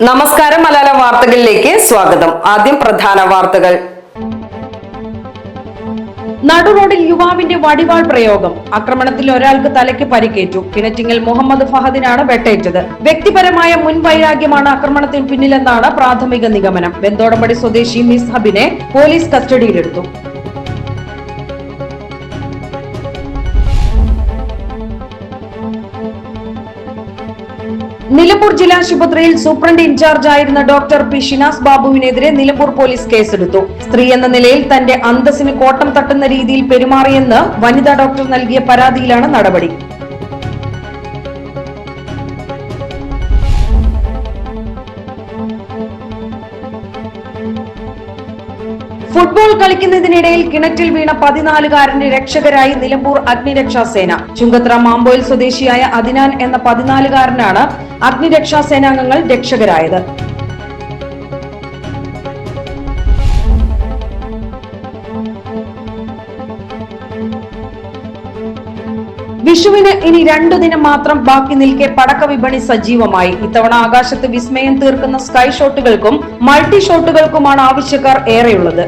നമസ്കാരം. മലയാള വാർത്തകളിലേക്ക് സ്വാഗതം. ആദ്യം പ്രധാന വാർത്തകൾ. നടുറോഡിൽ യുവാവിന്റെ വടിവാൾ പ്രയോഗം. ആക്രമണത്തിൽ ഒരാൾക്ക് തലയ്ക്ക് പരിക്കേറ്റു. കിണറ്റിങ്ങൽ മുഹമ്മദ് ഫഹദിനാണ് വെട്ടേറ്റത്. വ്യക്തിപരമായ മുൻവൈരാഗ്യമാണ് ആക്രമണത്തിന് പിന്നിലെന്നാണ് പ്രാഥമിക നിഗമനം. വെന്തോടമ്പടി സ്വദേശി മിസ്ഹബിനെ പോലീസ് കസ്റ്റഡിയിലെടുത്തു. നിലമ്പൂർ ജില്ലാ ആശുപത്രിയിൽ സൂപ്രണ്ട് ഇൻചാർജ് ആയിരുന്ന ഡോക്ടർ പി ഷിനാസ് ബാബുവിനെതിരെ നിലമ്പൂർ പോലീസ് കേസെടുത്തു. സ്ത്രീ എന്ന നിലയിൽ തന്റെ അന്തസ്സിന് കോട്ടം തട്ടുന്ന രീതിയിൽ പെരുമാറിയെന്ന് വനിതാ ഡോക്ടർ നൽകിയ പരാതിയിലാണ് നടപടി. ഫുട്ബോൾ കളിക്കുന്നതിനിടയിൽ കിണറ്റിൽ വീണ 14-കാരന് രക്ഷകരായി നിലമ്പൂർ അഗ്നിരക്ഷാസേന. ചുങ്കത്ര മാമ്പോയിൽ സ്വദേശിയായ അദിനാൻ എന്ന 14-കാരനാണ് അഗ്നിരക്ഷാസേനാംഗങ്ങൾ രക്ഷകരായത്. വിഷുവിന് ഇനി 2 ദിനം മാത്രം ബാക്കി നിൽക്കെ പടക്ക വിപണി സജീവമായി. ഇത്തവണ ആകാശത്ത് വിസ്മയം തീർക്കുന്ന സ്കൈ ഷോട്ടുകൾക്കും മൾട്ടി ഷോട്ടുകൾക്കുമാണ് ആവശ്യക്കാർ ഏറെയുള്ളത്.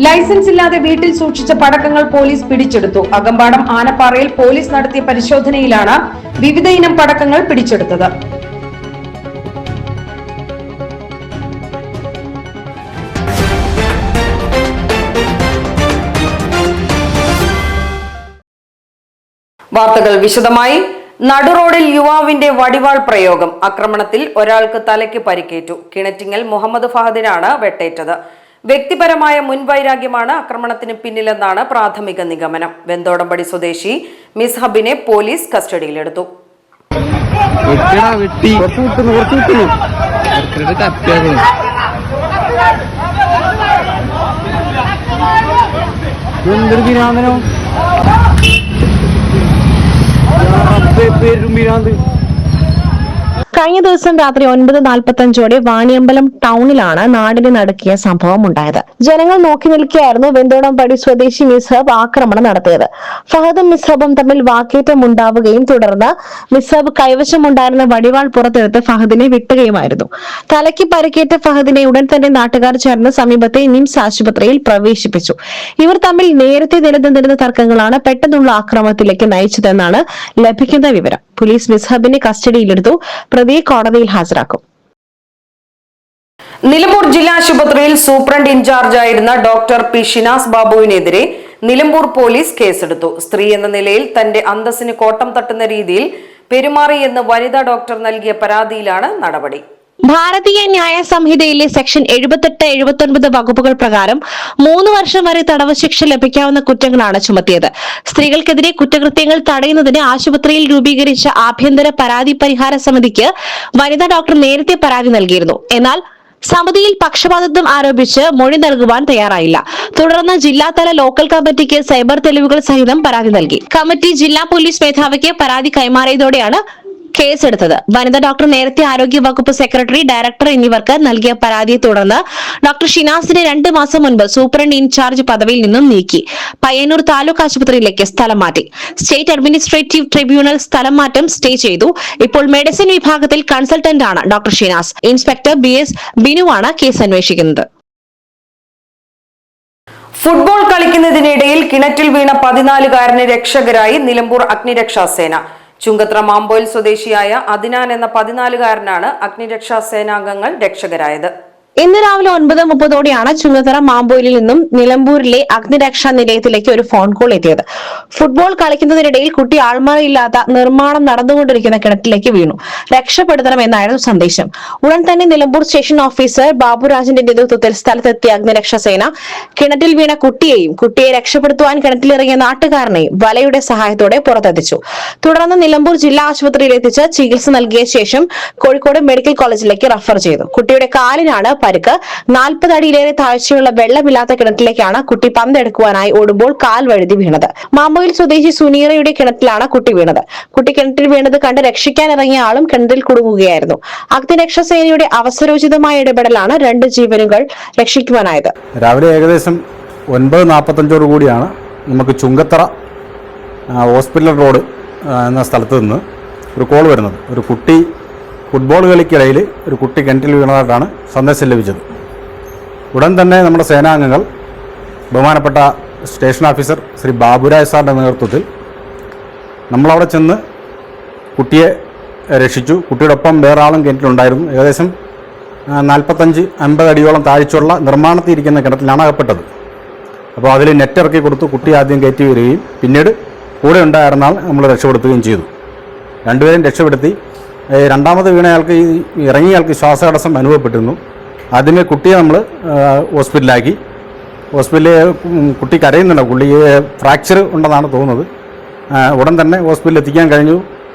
ലൈസൻസ് ഇല്ലാതെ വീട്ടിൽ സൂക്ഷിച്ച പടക്കങ്ങൾ പോലീസ് പിടിച്ചെടുത്തു. അകമ്പാടം ആനപ്പാറയിൽ പോലീസ് നടത്തിയ പരിശോധനയിലാണ് വിവിധ ഇനം പടക്കങ്ങൾ പിടിച്ചെടുത്തത്. വാർത്തകൾ വിശദമായി. നടുറോഡിൽ യുവാവിന്റെ വടിവാൾ പ്രയോഗം. ആക്രമണത്തിൽ ഒരാൾക്ക് തലയ്ക്ക് പരിക്കേറ്റു. കിണറ്റിങ്ങൽ മുഹമ്മദ് ഫഹദിനാണ് വെട്ടേറ്റത്. വ്യക്തിപരമായ മുൻവൈരാഗ്യമാണ് ആക്രമണത്തിന് പിന്നിലെന്നാണ് പ്രാഥമിക നിഗമനം. വെന്തോടമ്പടി സ്വദേശി മിസ്ഹബിനെ പോലീസ് കസ്റ്റഡിയിലെടുത്തു. കഴിഞ്ഞ ദിവസം രാത്രി 9:45 വാണിയമ്പലം ടൗണിലാണ് നാടിനെ നടുക്കിയ സംഭവം ഉണ്ടായത്. ജനങ്ങൾ നോക്കി നിൽക്കുകയായിരുന്നു വെന്തോടമ്പടി സ്വദേശി മിസ്ഹബ് ആക്രമണം നടത്തിയത്. ഫഹദും മിസ്ഹബും തമ്മിൽ വാക്കേറ്റം ഉണ്ടാവുകയും തുടർന്ന് മിസ്ഹബ് കൈവശമുണ്ടായിരുന്ന വടിവാൾ പുറത്തെടുത്ത് ഫഹദിനെ വിട്ടുകയുമായിരുന്നു. തലയ്ക്ക് പരിക്കേറ്റ ഫഹദിനെ ഉടൻ തന്നെ നാട്ടുകാർ ചേർന്ന് സമീപത്തെ നിംസ് ആശുപത്രിയിൽ പ്രവേശിപ്പിച്ചു. ഇവർ തമ്മിൽ നേരത്തെ നിലനിന്നിരുന്ന തർക്കങ്ങളാണ് പെട്ടെന്നുള്ള ആക്രമണത്തിലേക്ക് നയിച്ചതെന്നാണ് ലഭിക്കുന്ന വിവരം. പോലീസ് മിസ്ഹബിനെ കസ്റ്റഡിയിലെടുത്തു. പ്രതിയെ കോടതിയിൽ ഹാജരാക്കും. നിലമ്പൂർ ജില്ലാ ആശുപത്രിയിൽ സൂപ്രണ്ട് ഇൻചാർജ് ആയിരുന്ന ഡോക്ടർ പി ഷിനാസ് ബാബുവിനെതിരെ നിലമ്പൂർ പോലീസ് കേസെടുത്തു. സ്ത്രീ എന്ന നിലയിൽ തന്റെ അന്തസ്സിന് കോട്ടം തട്ടുന്ന രീതിയിൽ പെരുമാറിയെന്ന് വനിതാ ഡോക്ടർ നൽകിയ പരാതിയിലാണ് നടപടി. ഭാരതീയ ന്യായ സംഹിതയിലെ സെക്ഷൻ 78, 79 വകുപ്പുകൾ പ്രകാരം 3 വർഷം വരെ തടവ് ശിക്ഷ ലഭിക്കാവുന്ന കുറ്റങ്ങളാണ് ചുമത്തിയത്. സ്ത്രീകൾക്കെതിരെ കുറ്റകൃത്യങ്ങൾ തടയുന്നതിന് ആശുപത്രിയിൽ രൂപീകരിച്ച ആഭ്യന്തര പരാതി പരിഹാര സമിതിക്ക് വനിതാ ഡോക്ടർ നേരത്തെ പരാതി നൽകിയിരുന്നു. എന്നാൽ സമിതിയിൽ പക്ഷപാതിത്വം ആരോപിച്ച് മൊഴി നൽകുവാൻ തയ്യാറായില്ല. തുടർന്ന് ജില്ലാതല ലോക്കൽ കമ്മിറ്റിക്ക് സൈബർ തെളിവുകൾ സഹിതം പരാതി നൽകി. കമ്മിറ്റി ജില്ലാ പോലീസ് മേധാവിക്ക് പരാതി കൈമാറിയതോടെയാണ് കേസെടുത്തത്. വനിതാ ഡോക്ടർ നേരത്തെ ആരോഗ്യ വകുപ്പ് സെക്രട്ടറി, ഡയറക്ടർ എന്നിവർക്ക് നൽകിയ പരാതിയെ തുടർന്ന് ഡോക്ടർ ഷിനാസിനെ 2 മാസം മുൻപ് സൂപ്രണ്ട് ഇൻചാർജ് പദവിയിൽ നിന്നും നീക്കി പയ്യന്നൂർ താലൂക്ക് ആശുപത്രിയിലേക്ക് സ്ഥലം മാറ്റി. സ്റ്റേറ്റ് അഡ്മിനിസ്ട്രേറ്റീവ് ട്രിബ്യൂണൽ സ്ഥലം മാറ്റം സ്റ്റേ ചെയ്തു. ഇപ്പോൾ മെഡിസിൻ വിഭാഗത്തിൽ കൺസൾട്ടന്റ് ആണ് ഡോക്ടർ ഷിനാസ്. ഇൻസ്പെക്ടർ BS ബിനുവാണ് കേസ് അന്വേഷിക്കുന്നത്. ഫുട്ബോൾ കളിക്കുന്നതിനിടയിൽ കിണറ്റിൽ വീണ 14-കാരന് രക്ഷകരായി നിലമ്പൂർ അഗ്നിരക്ഷാസേന. ചുങ്കത്ര മാമ്പോയിൽ സ്വദേശിയായ അദിനാൻ എന്ന 14-കാരനാണ് അഗ്നിരക്ഷാസേനാംഗങ്ങൾ രക്ഷകരായത്. ഇന്ന് രാവിലെ 9:30 ചുങ്കത്തറ മാമ്പോയിലിൽ നിന്നും നിലമ്പൂരിലെ അഗ്നിരക്ഷാ നിലയത്തിലേക്ക് ഒരു ഫോൺ കോൾ എത്തിയത്. ഫുട്ബോൾ കളിക്കുന്നതിനിടയിൽ കുട്ടി ആൾമറയില്ലാത്ത നിർമ്മാണം നടന്നുകൊണ്ടിരിക്കുന്ന കിണറ്റിലേക്ക് വീണു. രക്ഷപ്പെടുത്തണമെന്നായിരുന്നു സന്ദേശം. ഉടൻ തന്നെ നിലമ്പൂർ സ്റ്റേഷൻ ഓഫീസർ ബാബുരാജിന്റെ നേതൃത്വത്തിൽ സ്ഥലത്തെത്തിയ അഗ്നിരക്ഷാസേന കിണറ്റിൽ വീണ കുട്ടിയെ രക്ഷപ്പെടുത്തുവാൻ കിണറ്റിലിറങ്ങിയ നാട്ടുകാരനെയും വലയുടെ സഹായത്തോടെ പുറത്തെത്തിച്ചു. തുടർന്ന് നിലമ്പൂർ ജില്ലാ ആശുപത്രിയിൽ എത്തിച്ച് ചികിത്സ നൽകിയ ശേഷം കോഴിക്കോട് മെഡിക്കൽ കോളേജിലേക്ക് റഫർ ചെയ്തു. കുട്ടിയുടെ കാലിനാണ് പരിക്ക്. 40 അടിയിലേറെ താഴ്ചയുള്ള വെള്ളമില്ലാത്ത കിണറ്റിലേക്കാണ് കുട്ടി പന്തെടുക്കുവാനായി ഓടുമ്പോൾ കാൽ വഴുതി വീണത്. മാമ്പോയിൽ സ്വദേശി സുനീറയുടെ കിണറ്റിലാണ് കുട്ടി വീണത്. കുട്ടി കിണറ്റിൽ വീണത് കണ്ട് രക്ഷിക്കാനിറങ്ങിയ ആളും കിണറ്റിൽ കുടുങ്ങുകയായിരുന്നു. അഗ്നിരക്ഷാസേനയുടെ അവസരോചിതമായ ഇടപെടലാണ് 2 ജീവനുകൾ രക്ഷിക്കുവാനായത്. രാവിലെ ഏകദേശം 9:45 കൂടിയാണ് നമുക്ക് ചുങ്കത്തറ ഹോസ്പിറ്റൽ റോഡ് എന്ന സ്ഥലത്ത് നിന്ന് ഒരു കോൾ വരുന്നത്. ഒരു കുട്ടി ഫുട്ബോൾ കളിക്കിടയിൽ ഒരു കുട്ടി കിണറ്റിൽ വീണതായിട്ടാണ് സന്ദേശം ലഭിച്ചത്. ഉടൻ തന്നെ നമ്മുടെ സേനാംഗങ്ങൾ ബഹുമാനപ്പെട്ട സ്റ്റേഷൻ ഓഫീസർ ശ്രീ ബാബുരാജ് സാറിൻ്റെ നേതൃത്വത്തിൽ നമ്മളവിടെ ചെന്ന് കുട്ടിയെ രക്ഷിച്ചു. കുട്ടിയുടെ ഒപ്പം വേറെ ആളും കിണറ്റിലുണ്ടായിരുന്നു. ഏകദേശം 45-50 അടിയോളം താഴ്ചയുള്ള നിർമ്മാണത്തിരിക്കുന്ന കിണറ്റിലാണ് അകപ്പെട്ടത്. അപ്പോൾ അതിൽ നെറ്റ് ഇറക്കി കൊടുത്തു. കുട്ടി ആദ്യം കയറ്റി വരികയും പിന്നീട് കൂടെ ഉണ്ടായിരുന്ന ആൾ നമ്മൾ രക്ഷപ്പെടുത്തുകയും ചെയ്തു. രണ്ടുപേരും രക്ഷപ്പെടുത്തി. രണ്ടാമത് വീണയാൾക്ക് ഇറങ്ങിയയാൾക്ക് ശ്വാസതടസ്സം അനുഭവപ്പെട്ടിരുന്നു. ആദ്യമേ കുട്ടിയെ നമ്മൾ ഹോസ്പിറ്റലിലാക്കി. ഹോസ്പിറ്റലിൽ കുട്ടി കരയുന്നുണ്ട്. പുള്ളിയെ ഫ്രാക്ചർ ഉണ്ടെന്നാണ് തോന്നുന്നത്. ഉടൻ തന്നെ ഹോസ്പിറ്റലിൽ എത്തിക്കാൻ കഴിഞ്ഞു,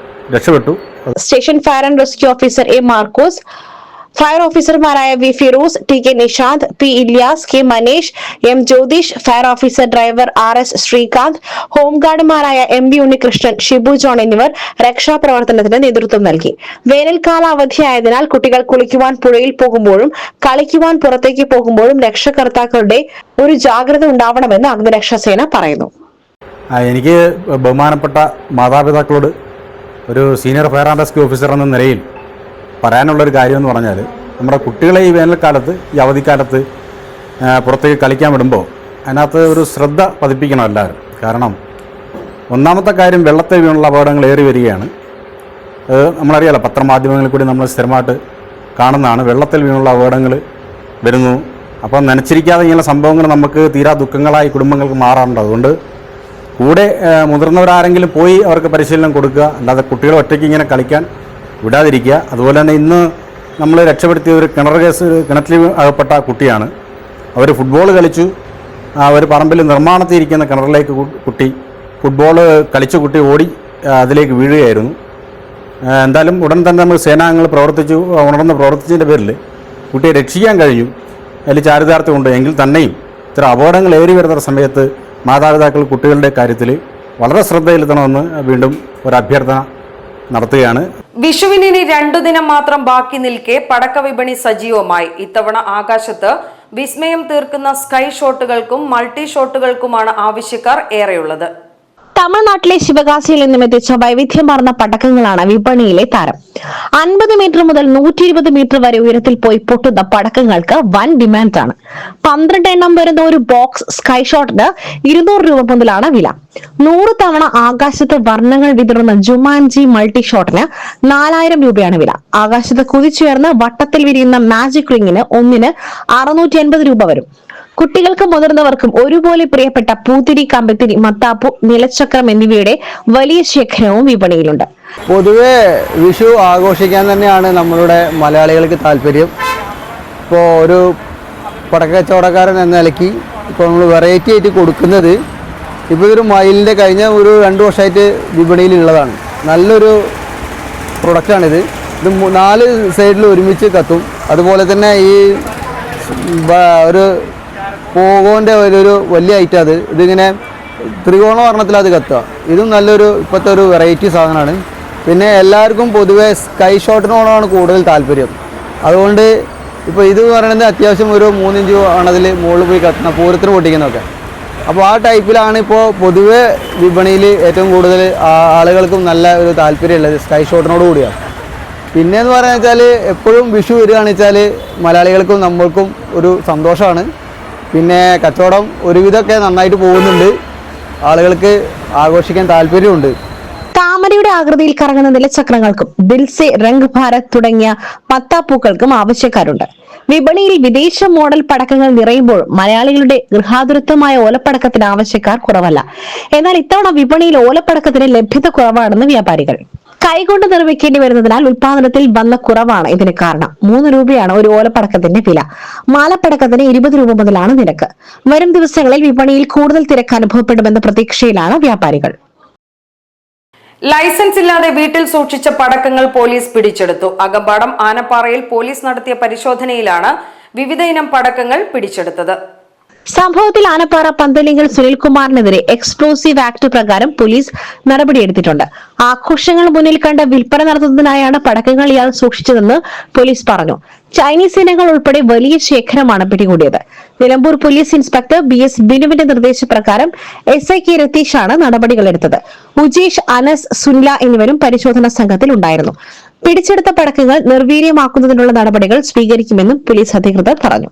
രക്ഷപ്പെട്ടു. Station fire and rescue officer A Markose, fire ഓഫീസർമാരായ V Firoz, T K Nishanth, P Ilyas, K Manesh, M Jyothish, fire officer driver R S Sreekanth, ഹോംഗാർഡുമാരായ M B Unnikrishnan, Shibu John എന്നിവർ രക്ഷാപ്രവർത്തനത്തിന് നേതൃത്വം നൽകി. വേനൽക്കാല അവധിയായതിനാൽ കുട്ടികൾ കുളിക്കുവാൻ പുഴയിൽ പോകുമ്പോഴും കളിക്കുവാൻ പുറത്തേക്ക് പോകുമ്പോഴും രക്ഷകർത്താക്കളുടെ ഒരു ജാഗ്രത ഉണ്ടാവണമെന്ന് അഗ്നിരക്ഷാസേന പറയുന്നു. എനിക്ക് ബഹുമാനപ്പെട്ട മാതാപിതാക്കളോട് ഒരു senior fire and rescue officer എന്ന നിലയിൽ പറയാനുള്ളൊരു കാര്യമെന്ന് പറഞ്ഞാൽ, നമ്മുടെ കുട്ടികളെ ഈ വേനൽക്കാലത്ത്, ഈ അവധിക്കാലത്ത് പുറത്തേക്ക് കളിക്കാൻ വിടുമ്പോൾ അതിനകത്ത് ഒരു ശ്രദ്ധ പതിപ്പിക്കണം എല്ലാവരും. കാരണം ഒന്നാമത്തെ കാര്യം, വെള്ളത്തിൽ വീണുള്ള അപകടങ്ങൾ ഏറി വരികയാണ്. നമ്മളറിയാലോ, പത്രമാധ്യമങ്ങളിൽ കൂടി നമ്മൾ സ്ഥിരമായിട്ട് കാണുന്നതാണ്. വെള്ളത്തിൽ വീണുള്ള അപകടങ്ങൾ വരുന്നു. അപ്പം നനച്ചിരിക്കാതെ ഇങ്ങനെ സംഭവങ്ങൾ നമുക്ക് തീരാ ദുഃഖങ്ങളായി കുടുംബങ്ങൾക്ക് മാറാറുണ്ട്. അതുകൊണ്ട് കൂടെ മുതിർന്നവരാരെങ്കിലും പോയി അവർക്ക് പരിശീലനം കൊടുക്കുക, അല്ലാതെ കുട്ടികൾ ഒറ്റയ്ക്ക് ഇങ്ങനെ കളിക്കാൻ വിടാതിരിക്കുക. അതുപോലെ തന്നെ ഇന്ന് നമ്മൾ രക്ഷപ്പെടുത്തിയ ഒരു കിണറ്റിൽ അകപ്പെട്ട കുട്ടിയാണ്. അവർ ഫുട്ബോൾ കളിച്ചു. ഒരു പറമ്പിൽ നിർമ്മാണത്തിരിക്കുന്ന കിണറിലേക്ക് കുട്ടി ഫുട്ബോൾ കളിച്ച കുട്ടി ഓടി അതിലേക്ക് വീഴുകയായിരുന്നു. എന്തായാലും ഉടൻ തന്നെ നമ്മൾ സേനാംഗങ്ങൾ ഉണർന്ന് പ്രവർത്തിച്ചതിൻ്റെ പേരിൽ കുട്ടിയെ രക്ഷിക്കാൻ കഴിഞ്ഞു. അതിൽ ചാരിതാർത്ഥ്യമുണ്ട്. എങ്കിൽ തന്നെയും ഇത്ര അപകടങ്ങൾ ഏറി വരുന്ന സമയത്ത് മാതാപിതാക്കൾ കുട്ടികളുടെ കാര്യത്തിൽ വളരെ ശ്രദ്ധയിലെത്തണമെന്ന് വീണ്ടും ഒരു അഭ്യർത്ഥന നടത്തുകയാണ്. വിഷുവിന് ഇനി 2 ദിനം മാത്രം ബാക്കി നിൽക്കെ പടക്ക വിപണി സജീവമായി. ഇത്തവണ ആകാശത്ത് വിസ്മയം തീർക്കുന്ന സ്കൈ ഷോട്ടുകൾക്കും മൾട്ടി ഷോട്ടുകൾക്കുമാണ് ആവശ്യക്കാർ ഏറെയുള്ളത്. തമിഴ്നാട്ടിലെ ശിവകാശിയിൽ നിന്നും എത്തിച്ച വൈവിധ്യമാർന്ന പടക്കങ്ങളാണ് വിപണിയിലെ താരം. 50 മീറ്റർ മുതൽ 120 മീറ്റർ വരെ ഉയരത്തിൽ പോയി പൊട്ടുന്ന പടക്കങ്ങൾക്ക് വൻ ഡിമാൻഡാണ്. 12 എണ്ണം വരുന്ന ഒരു ബോക്സ് സ്കൈ ഷോട്ടിന് 200 രൂപ മുതലാണ് വില. 100 തവണ ആകാശത്ത് വർണ്ണങ്ങൾ വിതറുന്ന ജുമാൻജി മൾട്ടി ഷോട്ടിന് 4000 രൂപയാണ് വില. ആകാശത്ത് കുതിച്ചുയർന്ന് വട്ടത്തിൽ വിരിയുന്ന മാജിക് റിംഗിന് ഒന്നിന് 680 രൂപ വരും. കുട്ടികൾക്കും മുതിർന്നവർക്കും ഒരുപോലെ പ്രിയപ്പെട്ട പൂത്തിരി, കമ്പത്തിരി, മത്താപ്പു, നിലച്ചക്രം എന്നിവയുടെ വലിയ ശേഖരവും വിപണിയിലുണ്ട്. പൊതുവെ വിഷു ആഘോഷിക്കാൻ തന്നെയാണ് നമ്മളുടെ മലയാളികൾക്ക് താല്പര്യം. ഇപ്പോൾ ഒരു പടക്കക്കച്ചവടക്കാരൻ എന്ന നിലയ്ക്ക് ഇപ്പോൾ നമ്മൾ വെറൈറ്റി ആയിട്ട് കൊടുക്കുന്നത്, ഇപ്പോൾ ഇതൊരു മയിലിൻ്റെ കഴിഞ്ഞ ഒരു 2 വർഷമായിട്ട് വിപണിയിലുള്ളതാണ്. നല്ലൊരു പ്രൊഡക്റ്റാണിത്. ഇത് 4 സൈഡിൽ ഒരുമിച്ച് കത്തും. അതുപോലെ തന്നെ ഈ ഒരു പോകോൻ്റെ ഒരു വലിയ ഐറ്റം അത്. ഇതിങ്ങനെ ത്രികോണ വർണ്ണത്തിലത് കത്തുക. ഇതും നല്ലൊരു ഇപ്പോഴത്തെ ഒരു വെറൈറ്റി സാധനമാണ്. പിന്നെ എല്ലാവർക്കും പൊതുവെ സ്കൈ ഷോട്ടിനോടാണ് കൂടുതൽ താല്പര്യം. അതുകൊണ്ട് ഇപ്പോൾ ഇത് പറയുന്നത് അത്യാവശ്യം ഒരു 3 ഇഞ്ച് ആണതിൽ മുകളിൽ പോയി കത്തുന്ന പൂരത്തിന് പൊട്ടിക്കുന്നതൊക്കെ. അപ്പോൾ ആ ടൈപ്പിലാണ് ഇപ്പോൾ പൊതുവെ വിപണിയിൽ ഏറ്റവും കൂടുതൽ ആളുകൾക്കും നല്ല ഒരു താല്പര്യമുള്ളത് സ്കൈ ഷോട്ടിനോട് കൂടിയാണ്. പിന്നെയെന്ന് പറയുക വെച്ചാൽ എപ്പോഴും വിഷു വരികയാണെന്ന് വെച്ചാൽ മലയാളികൾക്കും നമ്മൾക്കും ഒരു സന്തോഷമാണ്. പിന്നെ കച്ചവടം ഒരുവിധമൊക്കെ നന്നായിട്ട് പോകുന്നുണ്ട്. ആളുകൾക്ക് ആഘോഷിക്കാൻ താല്പര്യമുണ്ട്. താമരയുടെ ആകൃതിയിൽ കറങ്ങുന്ന നിലച്ചക്രങ്ങൾക്കും ദിൽസെ, രംഗ് ഭാരത് തുടങ്ങിയ മത്താപ്പൂക്കൾക്കും ആവശ്യക്കാരുണ്ട്. വിപണിയിൽ വിദേശ മോഡൽ പടക്കങ്ങൾ നിറയുമ്പോൾ മലയാളികളുടെ ഗൃഹാതുരത്വമായ ഓലപ്പടക്കത്തിന് ആവശ്യക്കാർ കുറവല്ല. എന്നാൽ ഇത്തവണ വിപണിയിൽ ഓലപ്പടക്കത്തിന് ലഭ്യത കുറവാണെന്ന് വ്യാപാരികൾ. കൈകൊണ്ട് നിർമ്മിക്കേണ്ടി വരുന്നതിനാൽ ഉൽപാദനത്തിൽ വന്ന കുറവാണ് ഇതിന് കാരണം. 3 രൂപയാണ് ഒരു ഓലപ്പടക്കത്തിന്റെ വില. മാലപ്പടക്കത്തിന് 20 രൂപ മുതലാണ് നിരക്ക്. വരും ദിവസങ്ങളിൽ വിപണിയിൽ കൂടുതൽ തിരക്ക് അനുഭവപ്പെടുമെന്ന പ്രതീക്ഷയിലാണ് വ്യാപാരികൾ. ലൈസൻസ് ഇല്ലാതെ വീട്ടിൽ സൂക്ഷിച്ച പടക്കങ്ങൾ പോലീസ് പിടിച്ചെടുത്തു. അകമ്പാടം ആനപ്പാറയിൽ പോലീസ് നടത്തിയ പരിശോധനയിലാണ് വിവിധ ഇനം പടക്കങ്ങൾ പിടിച്ചെടുത്തത്. സംഭവത്തിൽ ആനപ്പാറ പന്തലിങ്കൽ സുനിൽകുമാറിനെതിരെ എക്സ്പ്ലോസീവ് ആക്ട് പ്രകാരം പോലീസ് നടപടിയെടുത്തിട്ടുണ്ട്. ആഘോഷങ്ങൾ മുന്നിൽ കണ്ട് വിൽപ്പന നടത്തുന്നതിനായാണ് പടക്കങ്ങൾ ഇയാൾ സൂക്ഷിച്ചതെന്ന് പോലീസ് പറഞ്ഞു. ചൈനീസ് ഇനങ്ങൾ ഉൾപ്പെടെ വലിയ ശേഖരമാണ് പിടികൂടിയത്. നിലമ്പൂർ പോലീസ് ഇൻസ്പെക്ടർ BS ബിനുവിന്റെ നിർദ്ദേശപ്രകാരം SI കെ രതീഷാണ് നടപടികളെടുത്തത്. ഉജീഷ്, അനസ്, സുനില എന്നിവരും പരിശോധനാ സംഘത്തിൽ ഉണ്ടായിരുന്നു. പിടിച്ചെടുത്ത പടക്കങ്ങൾ നിർവീര്യമാക്കുന്നതിനുള്ള നടപടികൾ സ്വീകരിക്കുമെന്നും പോലീസ് അധികൃതർ പറഞ്ഞു.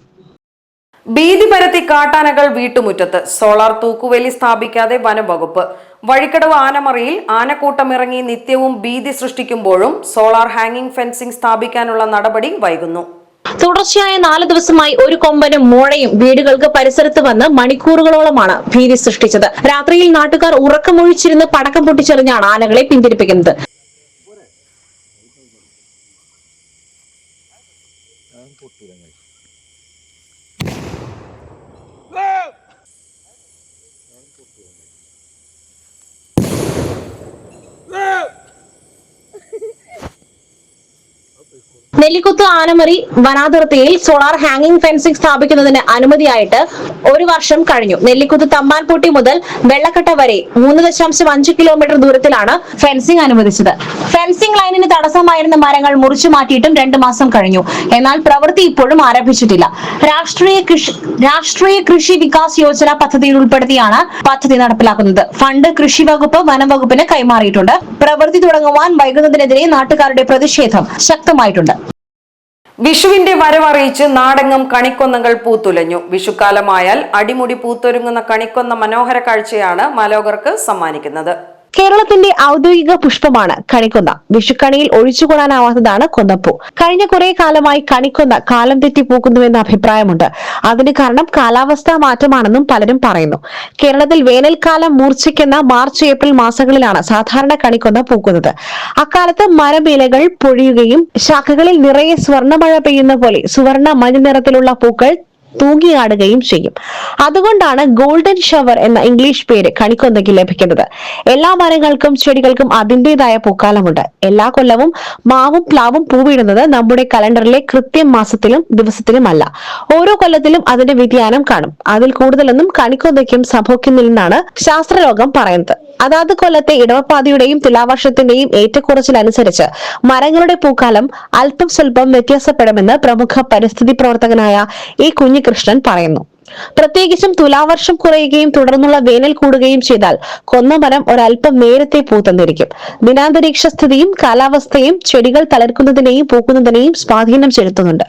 ഭീതി പരത്തി കാട്ടാനകൾ വീട്ടുമുറ്റത്ത്. സോളാർ തൂക്കുവേലി സ്ഥാപിക്കാതെ വനംവകുപ്പ്. വഴിക്കടവ് ആനമറയിൽ ആനക്കൂട്ടമിറങ്ങി നിത്യവും ഭീതി സൃഷ്ടിക്കുമ്പോഴും സോളാർ ഹാങ്ങിംഗ് ഫെൻസിംഗ് സ്ഥാപിക്കാനുള്ള നടപടി വൈകുന്നു. തുടർച്ചയായ 4 ദിവസമായി ഒരു കൊമ്പനും മോഴയും വീടുകൾക്ക് പരിസരത്ത് വന്ന് മണിക്കൂറുകളോളമാണ് ഭീതി സൃഷ്ടിച്ചത്. രാത്രിയിൽ നാട്ടുകാർ ഉറക്കമൊഴിച്ചിരുന്ന് പടക്കം പൊട്ടിച്ചെറിഞ്ഞാണ് ആനകളെ പിന്തിരിപ്പിക്കുന്നത്. നെല്ലിക്കുത്ത് ആനമറി വനാതിർത്തിയിൽ സോളാർ ഹാങ്ങിംഗ് ഫെൻസിംഗ് സ്ഥാപിക്കുന്നതിന് അനുമതിയായിട്ട് 1 വർഷം കഴിഞ്ഞു. നെല്ലിക്കുത്ത് തമ്പാൻപൊട്ടി മുതൽ വെള്ളക്കട്ട വരെ 3.5 കിലോമീറ്റർ ദൂരത്തിലാണ് ഫെൻസിംഗ് അനുവദിച്ചത്. ഫെൻസിംഗ് ലൈനിന് തടസ്സമായിരുന്ന മരങ്ങൾ മുറിച്ചു മാറ്റിയിട്ടും 2 മാസം കഴിഞ്ഞു. എന്നാൽ പ്രവൃത്തി ഇപ്പോഴും ആരംഭിച്ചിട്ടില്ല. രാഷ്ട്രീയ കൃഷി വികാസ് യോജന പദ്ധതിയിൽ ഉൾപ്പെടുത്തിയാണ് പദ്ധതി നടപ്പിലാക്കുന്നത്. ഫണ്ട് കൃഷി വകുപ്പ് വനം വകുപ്പിന് കൈമാറിയിട്ടുണ്ട്. പ്രവൃത്തി തുടങ്ങുവാൻ വൈകുന്നതിനെതിരെ നാട്ടുകാരുടെ പ്രതിഷേധം ശക്തമായിട്ടുണ്ട്. വിഷുവിന്റെ വരവറിയിച്ച് നാടെങ്ങും കണിക്കൊന്നകൾ പൂത്തുലഞ്ഞു. വിഷുക്കാലമായാൽ അടിമുടി പൂത്തൊരുങ്ങുന്ന കണിക്കൊന്ന മനോഹര കാഴ്ചയാണ് മാലോകർക്ക് സമ്മാനിക്കുന്നത്. കേരളത്തിന്റെ ഔദ്യോഗിക പുഷ്പമാണ് കണിക്കൊന്ന. വിഷുക്കണിയിൽ ഒഴിച്ചുകൂടാനാവാത്തതാണ് കൊന്നപ്പൂ. കഴിഞ്ഞ കുറെ കാലമായി കണിക്കൊന്ന കാലം തെറ്റി പൂക്കുന്നുവെന്ന അഭിപ്രായമുണ്ട്. അതിന് കാരണം കാലാവസ്ഥാ മാറ്റമാണെന്നും പലരും പറയുന്നു. കേരളത്തിൽ വേനൽക്കാലം മൂർച്ഛിക്കുന്ന മാർച്ച് ഏപ്രിൽ മാസങ്ങളിലാണ് സാധാരണ കണിക്കൊന്ന പൂക്കുന്നത്. അക്കാലത്ത് മരമിലകൾ പൊഴിയുകയും ശാഖകളിൽ നിറയെ സ്വർണ്ണമഴ പെയ്യുന്ന പോലെ സുവർണ മഞ്ഞ നിറത്തിലുള്ള പൂക്കൾ തൂങ്ങിയാടുകയും ചെയ്യും. അതുകൊണ്ടാണ് ഗോൾഡൻ ഷവർ എന്ന ഇംഗ്ലീഷ് പേര് കണിക്കൊന്നയ്ക്ക് ലഭിക്കുന്നത്. എല്ലാ മരങ്ങൾക്കും ചെടികൾക്കും അതിൻ്റെതായ പൂക്കാലമുണ്ട്. എല്ലാ കൊല്ലവും മാവും പ്ലാവും പൂവിടുന്നത് നമ്മുടെ കലണ്ടറിലെ കൃത്യം മാസത്തിലും ദിവസത്തിലുമല്ല. ഓരോ കൊല്ലത്തിലും അതിന്റെ വ്യതിയാനം കാണും. അതിൽ കൂടുതലൊന്നും കണിക്കൊന്നയ്ക്കും സംഭവിക്കുന്നില്ലെന്നാണ് ശാസ്ത്രലോകം പറയുന്നത്. അതാത് കൊല്ലത്തെ ഇടവപ്പാതിയുടെയും തുലാവർഷത്തിന്റെയും ഏറ്റക്കുറച്ചിലനുസരിച്ച് മരങ്ങളുടെ പൂക്കാലം അല്പം സ്വല്പം വ്യത്യാസപ്പെടുമെന്ന് പ്രമുഖ പരിസ്ഥിതി പ്രവർത്തകനായ E. കുഞ്ഞികൃഷ്ണൻ പറയുന്നു. പ്രത്യേകിച്ചും തുലാവർഷം കുറയുകയും തുടർന്നുള്ള വേനൽ കൂടുകയും ചെയ്താൽ കൊന്നമരം ഒരൽപ്പം നേരത്തെ പൂത്തന്നിരിക്കും. ദിനാന്തരീക്ഷ സ്ഥിതിയും കാലാവസ്ഥയും ചെടികൾ തളർക്കുന്നതിനെയും പൂക്കുന്നതിനെയും സ്വാധീനം ചെലുത്തുന്നുണ്ട്.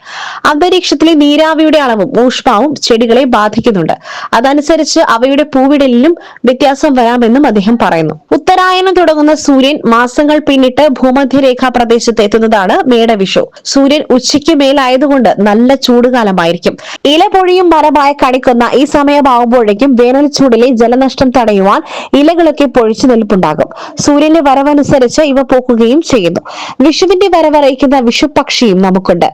അന്തരീക്ഷത്തിലെ നീരാവിയുടെ അളവും ഊഷ്മാവും ചെടികളെ ബാധിക്കുന്നുണ്ട്. അതനുസരിച്ച് അവയുടെ പൂവിടലിലും വ്യത്യാസം വരാമെന്നും അദ്ദേഹം പറയുന്നു. ഉത്തരായനം തുടങ്ങുന്ന സൂര്യൻ മാസങ്ങൾ പിന്നിട്ട് ഭൂമധ്യരേഖാ പ്രദേശത്ത് എത്തുന്നതാണ് മേടവിഷു. സൂര്യൻ ഉച്ചയ്ക്ക് മേലായതുകൊണ്ട് നല്ല ചൂടുകാലമായിരിക്കും. ഇല പൊഴിയും മരമായ കണിക്കൊന്ന ഈ സമയമാകുമ്പോഴേക്കും വേനൽ ചൂടിലെ ജലനഷ്ടം തടയുവാൻ ഇലകളൊക്കെ പൊഴിച്ചു നിൽപ്പുണ്ടാകും. സൂര്യന്റെ വരവനുസരിച്ച് ഇവ പൂക്കുകയും ചെയ്യുന്നു. വിഷുവിന്റെ വരവറിയിക്കുന്ന വിഷുപക്ഷിയും നമുക്കുണ്ട്.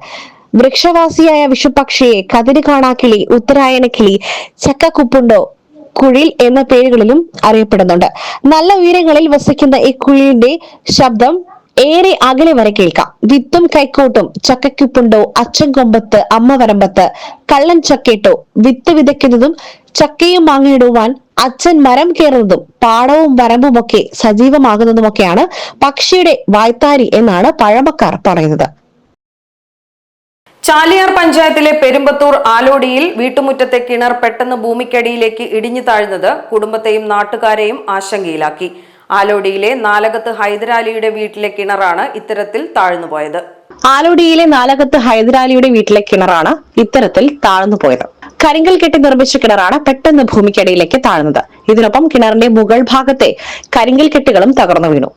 വൃക്ഷവാസിയായ വിഷുപക്ഷിയെ കതിര് കാണാക്കിളി, ഉത്തരായണക്കിളി, ചക്കക്കുപ്പുണ്ടോ, കുഴിൽ എന്ന പേരുകളിലും അറിയപ്പെടുന്നുണ്ട്. നല്ല ഉയരങ്ങളിൽ വസിക്കുന്ന ഈ കുഴിലിന്റെ ശബ്ദം ഏറെ അകലെ വരെ കേൾക്കാം. വിത്തും കൈക്കോട്ടും, ചക്കയ്ക്കുപ്പുണ്ടോ, അച്ഛൻ കൊമ്പത്ത്, അമ്മ വരമ്പത്ത്, കള്ളൻ ചക്കേട്ടോ, വിത്ത് വിതയ്ക്കുന്നതും ചക്കയും മാങ്ങയിടുവാൻ അച്ഛൻ മരം കയറുന്നതും പാടവും വരമ്പുമൊക്കെ സജീവമാകുന്നതുമൊക്കെയാണ് പക്ഷിയുടെ വായ്ത്താരി എന്നാണ് പഴമക്കാർ പറയുന്നത്. ചാലിയാർ പഞ്ചായത്തിലെ പെരുമ്പത്തൂർ ആലോടിയിൽ വീട്ടുമുറ്റത്തെ കിണർ പെട്ടെന്ന് ഭൂമിക്കടിയിലേക്ക് ഇടിഞ്ഞു താഴ്ന്നത് കുടുംബത്തെയും നാട്ടുകാരെയും ആശങ്കയിലാക്കി. ആലോടിയിലെ നാലകത്ത് ഹൈദരാലിയുടെ വീട്ടിലെ കിണറാണ് ഇത്തരത്തിൽ താഴ്ന്നുപോയത്. ആലോടിയിലെ നാലകത്ത് ഹൈദരാലിയുടെ വീട്ടിലെ കിണറാണ് ഇത്തരത്തിൽ താഴ്ന്നുപോയത്. കരിങ്കൽ കെട്ടി നിർമ്മിച്ച കിണറാണ് പെട്ടെന്ന് ഭൂമിക്കടിയിലേക്ക് താഴ്ന്നത്. ഇതിനൊപ്പം കിണറിന്റെ മുകൾ ഭാഗത്തെ കരിങ്കൽ കെട്ടുകളും തകർന്നു വീണു.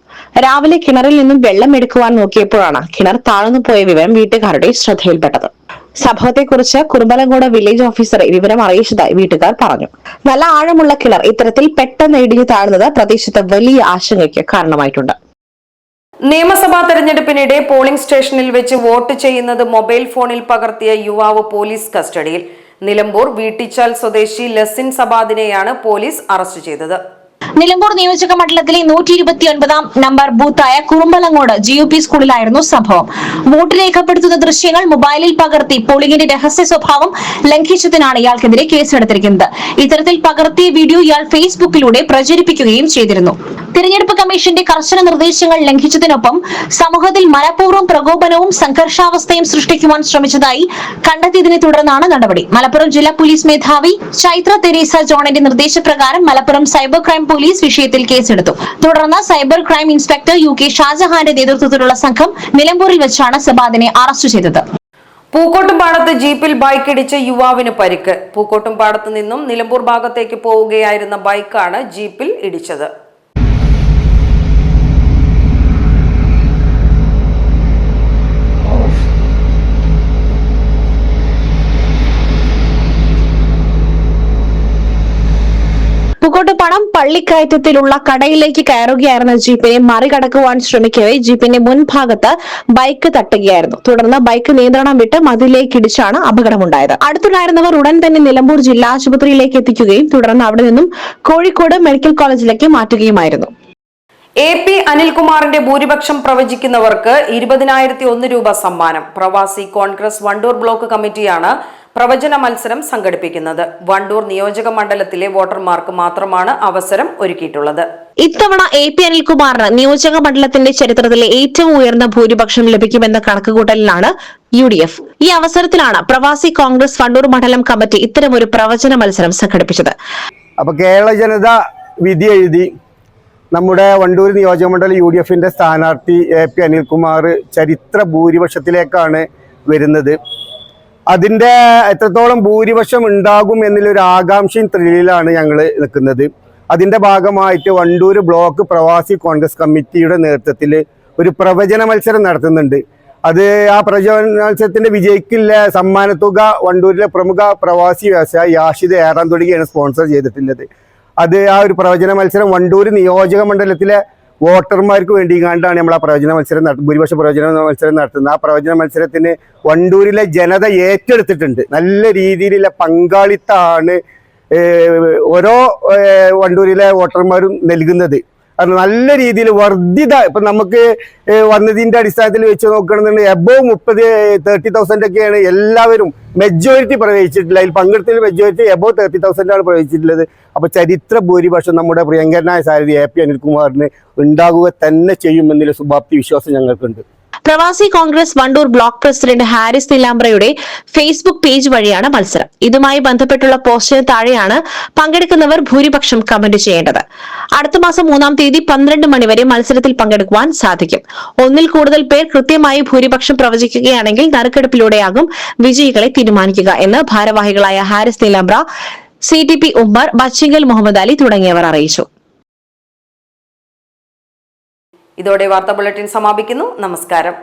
രാവിലെ കിണറിൽ നിന്നും വെള്ളം എടുക്കുവാൻ നോക്കിയപ്പോഴാണ് കിണർ താഴ്ന്നുപോയ വിവരം വീട്ടുകാരുടെ ശ്രദ്ധയിൽപ്പെട്ടത്. സംഭവത്തെക്കുറിച്ച് കുറുമ്പലങ്കോട് വില്ലേജ് ഓഫീസറെ വിവരം അറിയിച്ചതായി വീട്ടുകാർ പറഞ്ഞു. നല്ല ആഴമുള്ള കിണർ ഇത്തരത്തിൽ പെട്ടെന്ന് ഇടിഞ്ഞു താഴ്ന്നത് പ്രദേശത്ത് വലിയ ആശങ്കയ്ക്ക് കാരണമായിട്ടുണ്ട്. നിയമസഭാ തെരഞ്ഞെടുപ്പിനിടെ പോളിംഗ് സ്റ്റേഷനിൽ വെച്ച് വോട്ട് ചെയ്യുന്നത് മൊബൈൽ ഫോണിൽ പകർത്തിയ യുവാവ് പോലീസ് കസ്റ്റഡിയിൽ. നിലമ്പൂർ വീട്ടിച്ചാൽ സ്വദേശി ലസിൻ സബാദിനെയാണ് പോലീസ് അറസ്റ്റ് ചെയ്തത്. നിലമ്പൂർ നിയോജക മണ്ഡലത്തിലെ 129 നമ്പർ ബൂത്തായ കുറുമ്പലങ്ങോട് GUP സ്കൂളിലായിരുന്നു സംഭവം. വോട്ട് രേഖപ്പെടുത്തുന്ന ദൃശ്യങ്ങൾ മൊബൈലിൽ പകർത്തി പോളിംഗിന്റെ രഹസ്യ സ്വഭാവം ലംഘിച്ചതിനാണ് ഇയാൾക്കെതിരെ കേസെടുത്തിരിക്കുന്നത്. ഇത്തരത്തിൽ പകർത്തിയ വീഡിയോ ഇയാൾ ഫേസ്ബുക്കിലൂടെ പ്രചരിപ്പിക്കുകയും ചെയ്തിരുന്നു. തിരഞ്ഞെടുപ്പ് കമ്മീഷന്റെ കർശന നിർദ്ദേശങ്ങൾ ലംഘിച്ചതിനൊപ്പം സമൂഹത്തിൽ മനഃപൂർവ്വം പ്രകോപനവും സംഘർഷാവസ്ഥയും സൃഷ്ടിക്കുവാൻ ശ്രമിച്ചതായി കണ്ടെത്തിയതിനെ തുടർന്നാണ് നടപടി. മലപ്പുറം ജില്ലാ പോലീസ് മേധാവി ചൈത്ര തെരേസ ജോണിന്റെ നിർദ്ദേശപ്രകാരം മലപ്പുറം സൈബർ ക്രൈം പോലീസ് വിഷയത്തിൽ കേസെടുത്തു. തുടർന്ന് സൈബർ ക്രൈം ഇൻസ്പെക്ടർ UK ഷാജഹാന്റെ നേതൃത്വത്തിലുള്ള സംഘം നിലമ്പൂരിൽ വെച്ചാണ് സബാദിനെ അറസ്റ്റ് ചെയ്തത്. പൂക്കോട്ടുംപാടത്ത് ജീപ്പിൽ ബൈക്കിടിച്ച് യുവാവിന് പരിക്ക്. പൂക്കോട്ടുംപാടത്ത് നിന്നും നിലമ്പൂർ ഭാഗത്തേക്ക് പോവുകയായിരുന്ന ബൈക്കാണ് ജീപ്പിൽ ഇടിച്ചത്. പൂക്കോട്ടുപാടം പള്ളിക്കയറ്റത്തിലുള്ള കടയിലേക്ക് കയറുകയായിരുന്ന ജീപ്പിനെ മറികടക്കുവാൻ ശ്രമിക്കവേ ജീപ്പിന്റെ മുൻഭാഗത്ത് ബൈക്ക് തട്ടുകയായിരുന്നു. തുടർന്ന് ബൈക്ക് നിയന്ത്രണം വിട്ട് മതിലേക്ക് ഇടിച്ചാണ് അപകടമുണ്ടായത്. അടുത്തുണ്ടായിരുന്നവർ ഉടൻ തന്നെ നിലമ്പൂർ ജില്ലാ ആശുപത്രിയിലേക്ക് എത്തിക്കുകയും തുടർന്ന് അവിടെ നിന്നും കോഴിക്കോട് മെഡിക്കൽ കോളേജിലേക്ക് മാറ്റുകയുമായിരുന്നു. AP അനിൽകുമാറിന്റെ ഭൂരിപക്ഷം പ്രവചിക്കുന്നവർക്ക് 20,001 രൂപ സമ്മാനം. പ്രവാസി കോൺഗ്രസ് വണ്ടൂർ ബ്ലോക്ക് കമ്മിറ്റിയാണ് പ്രവചന മത്സരം സംഘടിപ്പിക്കുന്നത്. വണ്ടൂർ നിയോജക മണ്ഡലത്തിലെ വോട്ടർമാർക്ക് മാത്രമാണ് അവസരം ഒരുക്കിയിട്ടുള്ളത്. ഇത്തവണ AP അനിൽകുമാറിന് നിയോജക മണ്ഡലത്തിന്റെ ചരിത്രത്തിലെ ഏറ്റവും ഉയർന്ന ഭൂരിപക്ഷം ലഭിക്കുമെന്ന കണക്കുകൂട്ടലിലാണ് UDF. ഈ അവസരത്തിലാണ് പ്രവാസി കോൺഗ്രസ് വണ്ടൂർ മണ്ഡലം കമ്മിറ്റി ഇത്തരമൊരു പ്രവചന മത്സരം സംഘടിപ്പിച്ചത്. അപ്പൊ കേരള ജനത വിധി എഴുതി നമ്മുടെ വണ്ടൂർ നിയോജകമണ്ഡലം UDFന്റെ സ്ഥാനാർത്ഥി AP അനിൽകുമാർ ചരിത്ര ഭൂരിപക്ഷത്തിലേക്കാണ് വരുന്നത്. അതിൻ്റെ എത്രത്തോളം ഭൂരിപക്ഷം ഉണ്ടാകും എന്നുള്ളൊരു ആകാംക്ഷയും ത്രില്ലിലാണ് ഞങ്ങൾ നിൽക്കുന്നത്. അതിൻ്റെ ഭാഗമായിട്ട് വണ്ടൂർ ബ്ലോക്ക് പ്രവാസി കോൺഗ്രസ് കമ്മിറ്റിയുടെ നേതൃത്വത്തിൽ ഒരു പ്രവചന മത്സരം നടത്തുന്നുണ്ട്. അത് ആ പ്രവചന മത്സരത്തിൻ്റെ വിജയിക്കില്ല സമ്മാനത്തുക വണ്ടൂരിലെ പ്രമുഖ പ്രവാസി വ്യവസായി യാഷിദ് ഏറാൻതൊടിയാണ് സ്പോൺസർ ചെയ്തിട്ടുള്ളത്. അത് ആ ഒരു പ്രവചന മത്സരം വണ്ടൂർ നിയോജക മണ്ഡലത്തിലെ വോട്ടർമാർക്ക് വേണ്ടി കണ്ടാണ് നമ്മൾ ആ പ്രവചന മത്സരം ഭൂരിപക്ഷ പ്രവചന മത്സരം നടത്തുന്നത്. ആ പ്രവചന മത്സരത്തിന് വണ്ടൂരിലെ ജനത ഏറ്റെടുത്തിട്ടുണ്ട്. നല്ല രീതിയിലുള്ള പങ്കാളിത്തമാണ് ഓരോ വണ്ടൂരിലെ വോട്ടർമാരും നൽകുന്നത്. അത് നല്ല രീതിയിൽ വർദ്ധിത ഇപ്പം നമുക്ക് വന്നതിൻ്റെ അടിസ്ഥാനത്തിൽ വെച്ച് നോക്കുകയാണെന്നുണ്ടെങ്കിൽ എബോവ് 30,000 ഒക്കെയാണ് എല്ലാവരും മെജോറിറ്റി പ്രവേശിച്ചിട്ടുള്ളത്. അതിൽ പങ്കെടുത്തതിൽ മെജോറിറ്റി എബോവ് 30,000 പ്രവേശിച്ചിട്ടുള്ളത്. അപ്പോൾ ചരിത്ര ഭൂരിപക്ഷം നമ്മുടെ പ്രിയങ്കരനായ സാരഥി AP അനിൽകുമാറിന് ഉണ്ടാകുക തന്നെ ചെയ്യുമെന്നുള്ള ശുഭാപ്തി വിശ്വാസം ഞങ്ങൾക്കുണ്ട്. Pravasi Congress Wandoor block president Haris നിലാംബ്രയുടെ ഫേസ്ബുക്ക് പേജ് വഴിയാണ് മത്സരം. ഇതുമായി ബന്ധപ്പെട്ടുള്ള പോസ്റ്റിന് താഴെയാണ് പങ്കെടുക്കുന്നവർ ഭൂരിപക്ഷം കമന്റ് ചെയ്യേണ്ടത്. അടുത്ത മാസം 3-ാം തീയതി 12 മണിവരെ മത്സരത്തിൽ പങ്കെടുക്കുവാൻ സാധിക്കും. ഒന്നിൽ കൂടുതൽ പേർ കൃത്യമായി ഭൂരിപക്ഷം പ്രവചിക്കുകയാണെങ്കിൽ നറുക്കെടുപ്പിലൂടെയാകും വിജയികളെ തീരുമാനിക്കുക എന്ന് ഭാരവാഹികളായ ഹാരിസ് നിലാംബ്ര, CTP ഉമ്മർ, ബച്ചിങ്കൽ മുഹമ്മദ് അലി തുടങ്ങിയവർ അറിയിച്ചു. ഇതോടെ വാർത്താ ബുള്ളറ്റിൻ സമാപിക്കുന്നു. നമസ്കാരം.